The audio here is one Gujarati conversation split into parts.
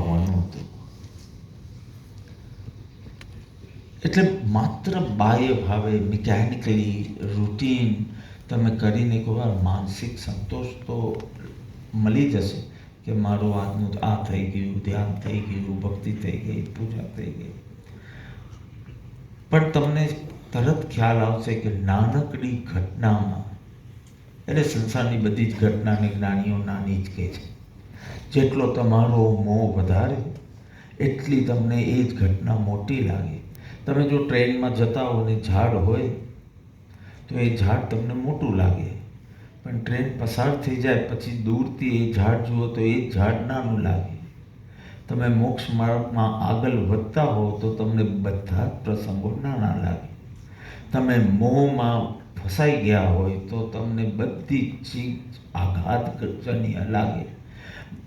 આવવાનું હતું. એટલે માત્ર બાહ્ય ભાવે મિકેનિકલી રૂટીન તમે કરીને એકવાર માનસિક સંતોષ તો મળી જશે કે મારું આજનું આ થઈ ગયું, ધ્યાન થઈ ગયું, ભક્તિ થઈ ગઈ, પૂજા થઈ ગઈ. પણ તમને તરત ખ્યાલ આવશે કે નાનકડી ઘટનામાં, એટલે સંસારની બધી જ ઘટનાને જ્ઞાનીઓ નાની જ કહે છે, જેટલો તમારો મોહ વધારે એટલી તમને એ જ ઘટના મોટી લાગે. તમે જો ટ્રેનમાં જતા હો ને ઝાડ હોય તો એ ઝાડ તમને મોટું લાગે, પણ ટ્રેન પસાર થઈ જાય પછી દૂરથી એ ઝાડ જુઓ તો એ ઝાડ નાનું લાગે. તમે મોક્ષ માર્ગમાં આગળ વધતા હો તો તમને બધા જ પ્રસંગો નાના લાગે. તમે મોહમાં ફસાઈ ગયા હોય તો તમને બધી ચીજ આઘાતજન્ય લાગે.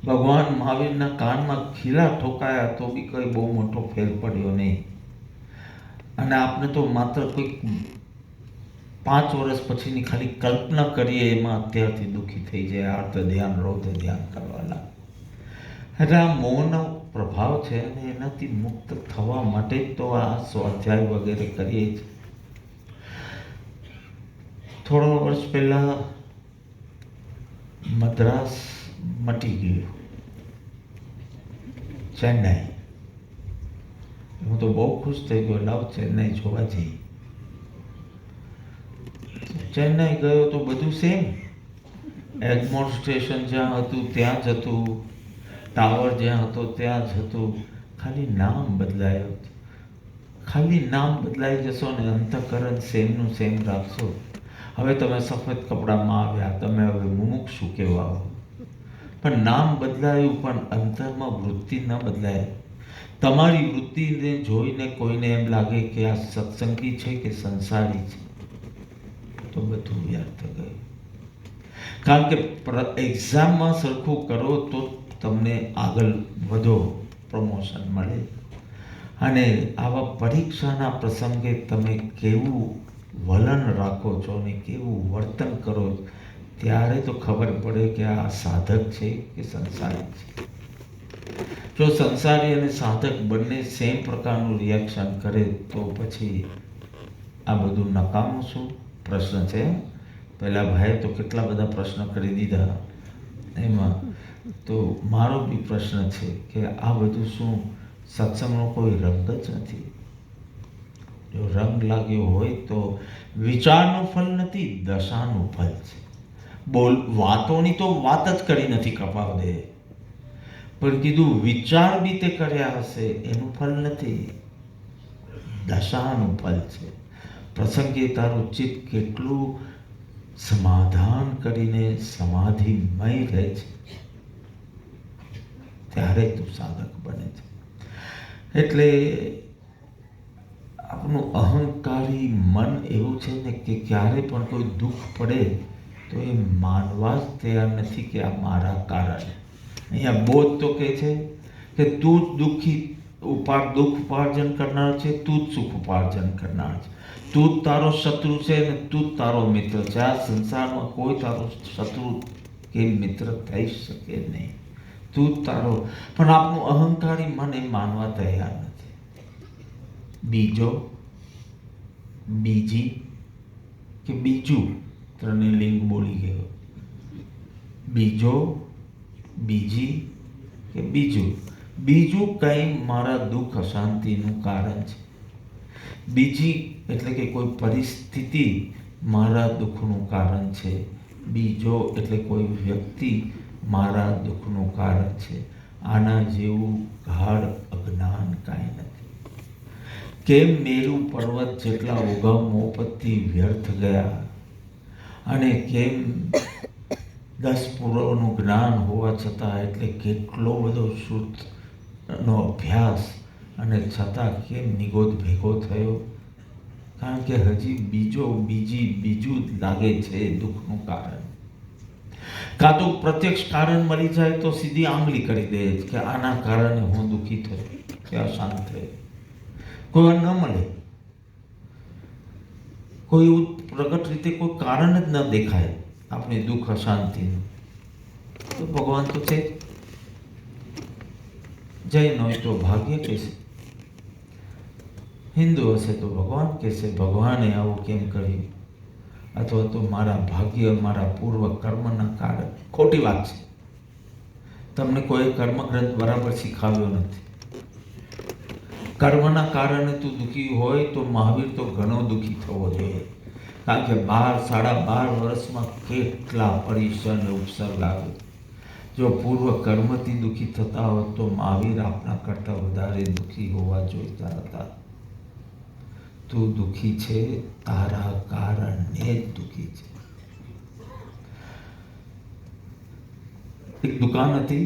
ભગવાન મહાવીરના કાનમાં ખીલા ઠોકાયા તો બી કંઈ બહુ મોટો ફેર પડ્યો નહીં. અને આપણે તો માત્ર કોઈક 5 વર્ષ પછીની ખાલી કલ્પના કરીએ એમાં અત્યારથી દુઃખી થઈ જાય, આર્ત ધ્યાન, રૌદ્ર ધ્યાન કરવા લાગે. એટલે આ મોહનો પ્રભાવ છે અને એનાથી મુક્ત થવા માટે જ તો આ સ્વાધ્યાય વગેરે કરીએ છીએ. થોડા વર્ષ પહેલાં મદ્રાસ મટી ગયું, ચેન્નાઈ. હું તો બહુ ખુશ થઈ ગયો, લાવ ચેન્નાઈ જોવા જઈએ. ચેન્નાઈ ગયો તો બધું સેમ. એગ્મોર સ્ટેશન જ્યાં હતું ત્યાં જ હતું, ટાવર જ્યાં હતો ત્યાં જ હતું, ખાલી નામ બદલાયું. ખાલી નામ બદલાઈ જશો ને અંતઃકરણ સેમનું સેમ રાખશો. હવે તમે સફેદ કપડામાં આવ્યા, તમે હવે મુમુક્ષુ કહેવાઓ, પણ નામ બદલાયું પણ અંતરમાં વૃત્તિ ન બદલાય. તમારી વૃત્તિને જોઈને કોઈને એમ લાગે કે આ સત્સંગી છે કે સંસારી છે, તો બધું વ્યર્થ ગયું. કારણ કે એક્ઝામમાં સરખું કરો તો તમને આગળ વધો, પ્રમોશન મળે. અને આવા પરીક્ષાના પ્રસંગે તમે કેવું વલણ રાખો છો ને કેવું વર્તન કરો ત્યારે તો ખબર પડે કે આ સાધક છે કે સંસારી છે. જો સંસારી અને સાધક બંને સેમ પ્રકારનું રિએક્શન કરે તો પછી આ બધું નકામું શું? પ્રશ્ન છે. પહેલા ભાઈએ તો કેટલા બધા પ્રશ્ન કરી દીધા, એમાં તો મારો બી પ્રશ્ન છે કે આ બધું શું સત્સંગનો કોઈ રંગ જ નથી? જો રંગ લાગ્યો હોય તો વિચારનું ફળ નથી, દશાનું ફળ છે. વાતોની તો વાત જ કરી નથી કપાવદે, પણ કીધું વિચાર બી તે કર્યા હશે એનું ફળ નથી, દશાનું ફળ છે. પ્રસંગે તારું ચિત્ત કેટલું સમાધાન કરીને સમાધિમય રહે છે ત્યારે તું સાધક બને છે. એટલે આપણું અહંકારી મન એવું છે ને કે ક્યારે પણ કોઈ દુઃખ પડે તો એ માનવા જ તૈયાર નથી કે આ મારા કારણે. અહીંયા બોધ તો કહે છે કે તું જ દુઃખ ઉપાર્જન કરનાર છે, તું જ સુખ ઉપાર્જન કરનાર છે, તું જ તારો શત્રુ છે અને તું જ તારો મિત્ર છે. આ સંસારમાં કોઈ તારો શત્રુ કે મિત્ર થઈ શકે નહીં, તું જ તારો. પણ આપણું અહંકારી મન એ માનવા તૈયાર નથી. બીજો, બીજી કે બીજું, ત્રણે લિંગ બોલી ગયો. બીજો, બીજી કે બીજું. બીજું કંઈ મારા દુઃખ અશાંતિનું કારણ છે. બીજી એટલે કે કોઈ પરિસ્થિતિ મારા દુઃખનું કારણ છે. બીજો એટલે કોઈ વ્યક્તિ મારા દુઃખનું કારણ છે. આના જેવું ગાઢ અજ્ઞાન કાંઈ નથી. કેમ મેરુ પર્વત જેટલા ઉગમોપતિ વ્યર્થ ગયા અને કેમ 10 પૂર્વનું જ્ઞાન હોવા છતાં, એટલે કેટલો બધો શુદ્ધનો અભ્યાસ અને છતાં કેમ નિગોદ ભેગો થયો? કારણ કે હજી બીજું જ લાગે છે દુઃખનું કારણ. કાં તો પ્રત્યક્ષ કારણ મળી જાય તો સીધી આંગળી કરી દે કે આના કારણે હું દુઃખી થયો કે અશાંત થયો. કોઈ ન મળે, કોઈ એવું પ્રગટ રીતે કોઈ કારણ જ ન દેખાય આપણી દુઃખ અશાંતિનું, તો ભગવાન તો છે. જૈન હોય તો ભાગ્ય કહેશે, હિન્દુ હશે તો ભગવાન કહેશે, ભગવાને આવું કેમ કર્યું, અથવા તો મારા ભાગ્ય મારા પૂર્વ કર્મના કારણે. ખોટી વાત છે. તમને કોઈ કર્મગ્રંથ બરાબર શીખવ્યો નથી. કર્મના કારણે તું દુઃખી હોય તો મહાવીર તો ઘણો દુઃખી થવો જોઈએ, કારણ કે 12 વર્ષમાં કેટલા પરિશ્રમ અને ઉપસર્ગ આવે. જો પૂર્વ કર્મથી દુઃખી થતા હોત તો મહાવીર આપણા કરતાં વધારે દુઃખી હોવા જોઈતા હતા. તું દુઃખી છે તારા કારણે જ દુઃખી છે. એક દુકાન હતી,